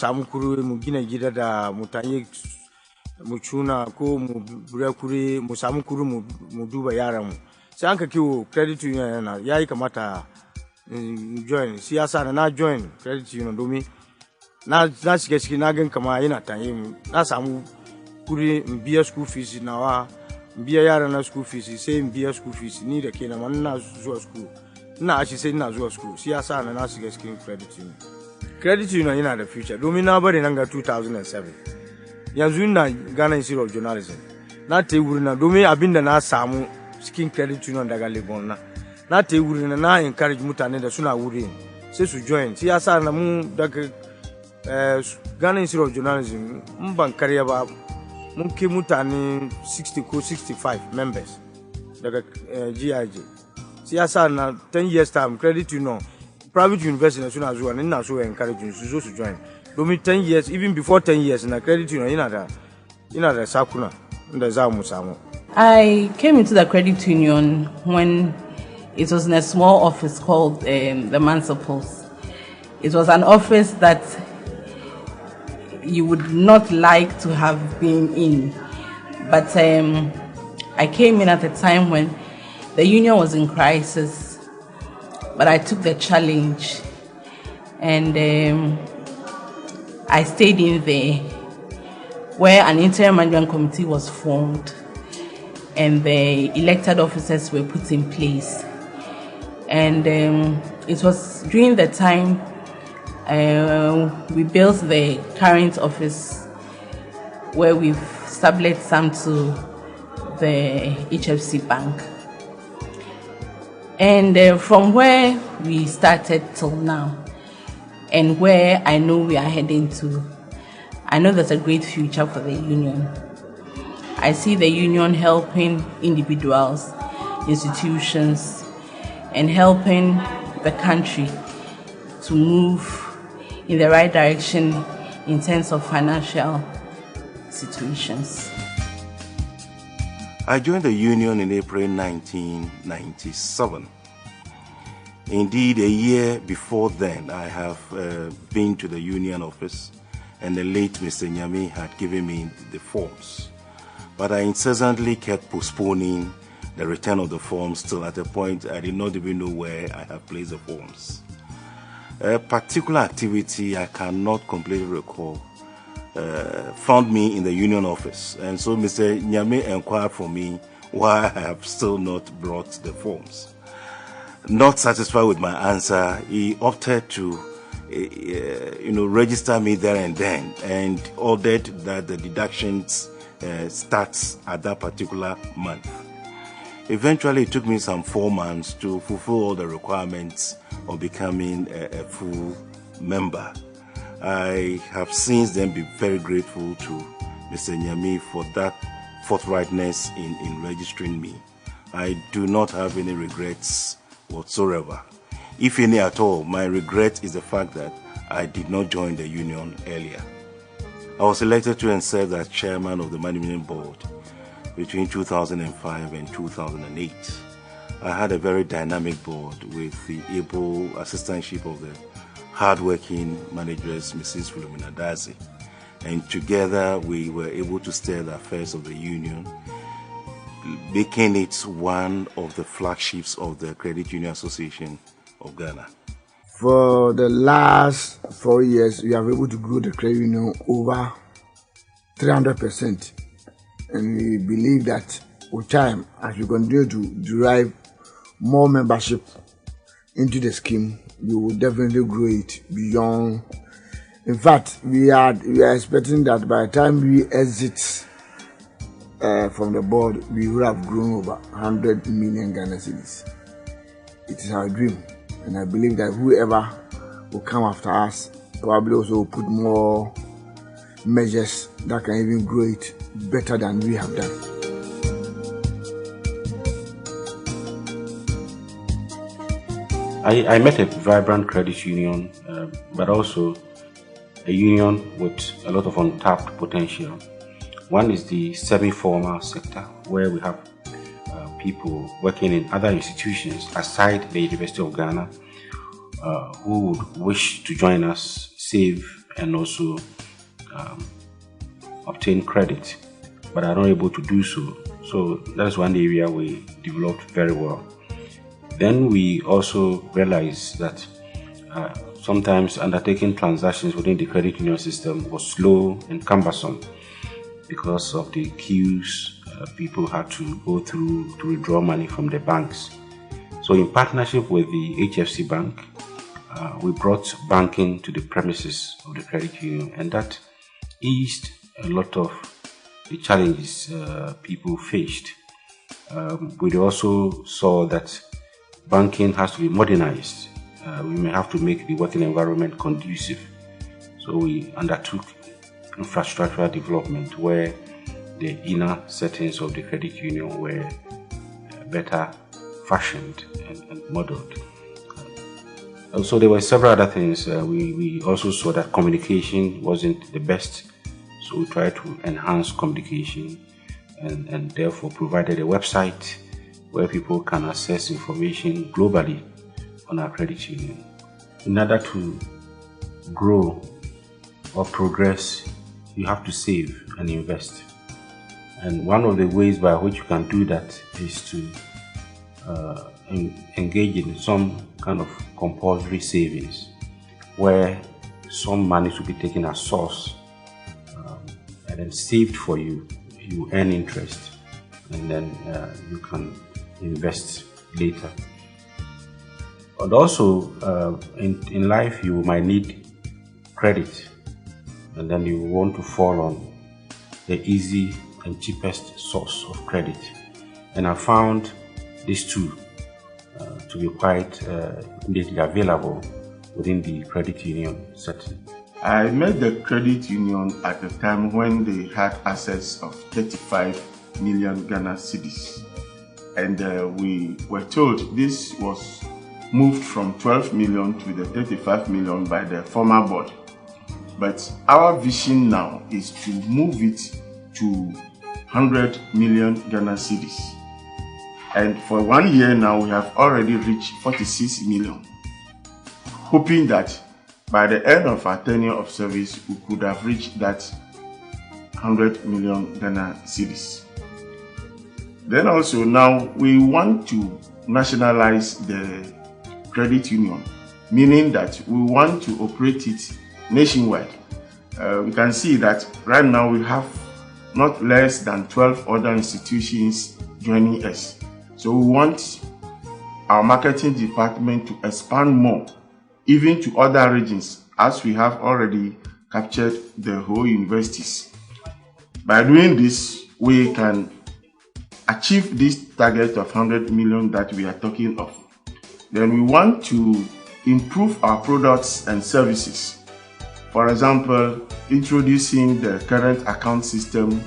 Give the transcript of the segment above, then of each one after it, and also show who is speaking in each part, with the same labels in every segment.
Speaker 1: Samukuru mugina gida da mutane muchuna ko mu burakure mu samukuru mu duba yaran mu sai an ka kiwo credit union yana yayi kamata join siyasa na join credit union domin na shiga ciki na gan kama yana tanye mu na samu kuri biya school fees nawa biya yaran na school fees sai biya school fees ni da kenan man na zuwa school ina ashi sai ina zuwa school siyasa na shiga cikin credit union. Credit union yana da future domin na bari nan ga 2007 yanzu ina Ghana Institute of Journalism na ta yi wuri na domin abinda na samu cikin credit union daga Legon na ta yi wuri na encourage mutane da suna wuri sai su join siyasa na mu daga Ghana Institute of Journalism mun ban karya ba mun ke mutane 60 ko 65 members daga GIJ siyasa na 10 years time credit union private university na suna zuwa na so encourage su to join domin 10 years even before 10 years na credit union yana da sakuna da za mu samu.
Speaker 2: I came into the credit union when it was in a small office called the Mansaples. It was an office that you would not like to have been in, but I came in at a time when the union was in crisis. But I took the challenge and I stayed in there where an interim management committee was formed and the elected officers were put in place. And it was during the time we built the current office where we've established some to the HFC Bank. And from where we started till now, and where I know we are heading to, I know there's a great future for the union. I see the union helping individuals, institutions, and helping the country to move in the right direction in terms of financial situations.
Speaker 3: I joined the union in April 1997. Indeed, a year before then, I have been to the union office, and the late Mr. Nyame had given me the forms. But I incessantly kept postponing the return of the forms till at a point I did not even know where I had placed the forms. A particular activity I cannot completely recall found me in the union office, and so Mr. Nyame inquired for me why I have still not brought the forms. Not satisfied with my answer, he opted to register me there and then, and ordered that the deductions starts at that particular month. Eventually, it took me some 4 months to fulfill all the requirements of becoming a full member. I have since then been very grateful to Mr. Nyame for that forthrightness in registering me. I do not have any regrets whatsoever. If any at all, my regret is the fact that I did not join the union earlier. I was elected to and served as chairman of the management board between 2005 and 2008. I had a very dynamic board with the able assistantship of the hardworking managers, Mrs. Philomena Dazi, and together we were able to steer the affairs of the union, making it one of the flagships of the Credit Union Association of Ghana.
Speaker 1: For the last 4 years, we have been able to grow the credit union over 300%, and we believe that with time, as we continue to derive more membership into the scheme, we will definitely grow it beyond. In fact, we are expecting that by the time we exit from the board, we will have grown over 100 million Ghana cedis. It is our dream, and I believe that whoever will come after us probably also will put more measures that can even grow it better than we have done.
Speaker 4: I met a vibrant credit union, but also a union with a lot of untapped potential. One is the semi-formal sector, where we have people working in other institutions aside the University of Ghana who would wish to join us, save, and also obtain credit, but are not able to do so. So that is one area we developed very well. Then we also realized that sometimes undertaking transactions within the credit union system was slow and cumbersome because of the queues people had to go through to withdraw money from the banks. So in partnership with the HFC Bank, we brought banking to the premises of the credit union, and that eased a lot of the challenges people faced. We also saw that banking has to be modernized. We may have to make the working environment conducive. So we undertook infrastructural development where the inner settings of the credit union were better fashioned and modeled. Also, there were several other things. We also saw that communication wasn't the best, so we tried to enhance communication and therefore provided a website where people can access information globally on our credit union. In order to grow or progress, you have to save and invest. And one of the ways by which you can do that is to engage in some kind of compulsory savings, where some money should be taken as source and then saved for you. You earn interest, and then you can invest later. And also, in life, you might need credit, and then you want to fall on the easy and cheapest source of credit. And I found these two to be quite immediately available within the credit union setting.
Speaker 5: I met the credit union at the time when they had assets of 35 million Ghana cedis. And we were told this was moved from 12 million to the 35 million by the former board. But our vision now is to move it to 100 million Ghana cedis. And for 1 year now, we have already reached 46 million, hoping that by the end of our tenure of service, we could have reached that 100 million Ghana cedis. Then also now we want to nationalize the credit union, meaning that we want to operate it nationwide. We can see that right now we have not less than 12 other institutions joining us. So we want our marketing department to expand more, even to other regions, as we have already captured the whole universities. By doing this, we can achieve this target of 100 million that we are talking of. Then we want to improve our products and services. For example, introducing the current account system,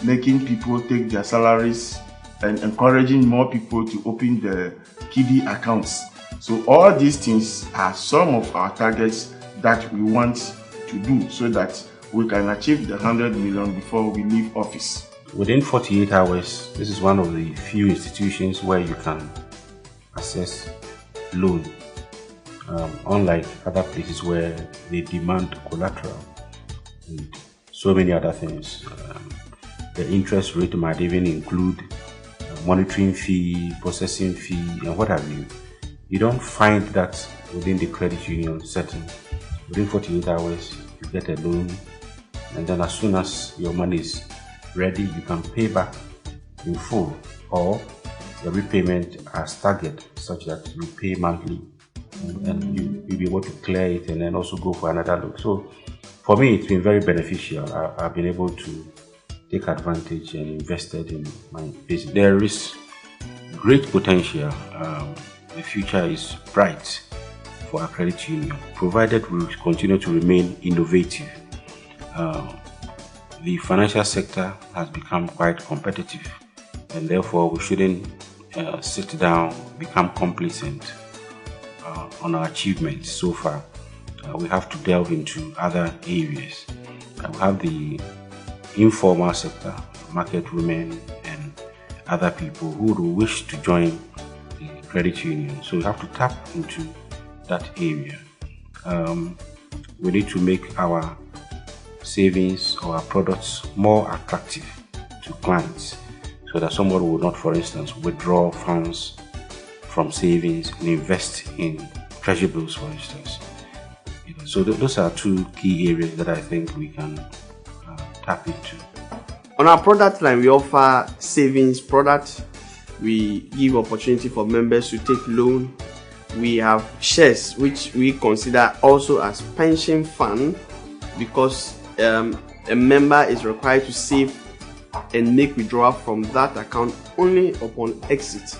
Speaker 5: making people take their salaries, and encouraging more people to open the kiddie accounts. So all these things are some of our targets that we want to do so that we can achieve the 100 million before we leave office.
Speaker 4: Within 48 hours, this is one of the few institutions where you can access loan, unlike other places where they demand collateral and so many other things. The interest rate might even include monitoring fee, processing fee, and what have you. You don't find that within the credit union setting. Within 48 hours, you get a loan, and then as soon as your money is ready, you can pay back in full, or the repayment are staggered such that you pay monthly, and you'll be able to clear it and then also go for another loan. So for me, it's been very beneficial. I've been able to take advantage and invested in my business. There is great potential. The future is bright for our credit union, provided we continue to remain innovative. The financial sector has become quite competitive, and therefore we shouldn't sit down, become complacent on our achievements so far. We have to delve into other areas. We have the informal sector, market women, and other people who would wish to join the credit union. So we have to tap into that area. we need to make our savings or our products more attractive to clients, so that somebody will not, for instance, withdraw funds from savings and invest in treasury bills, for instance. So those are two key areas that I think we can tap into.
Speaker 6: On our product line, we offer savings products. We give opportunity for members to take loan. We have shares, which we consider also as pension fund, because a member is required to save and make withdrawal from that account only upon exit.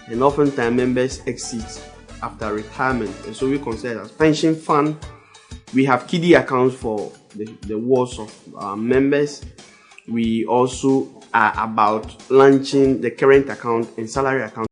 Speaker 6: And oftentimes members exit after retirement, and so we consider it as pension fund. We have kiddie accounts for the wards of our members. We also are about launching the current account and salary account.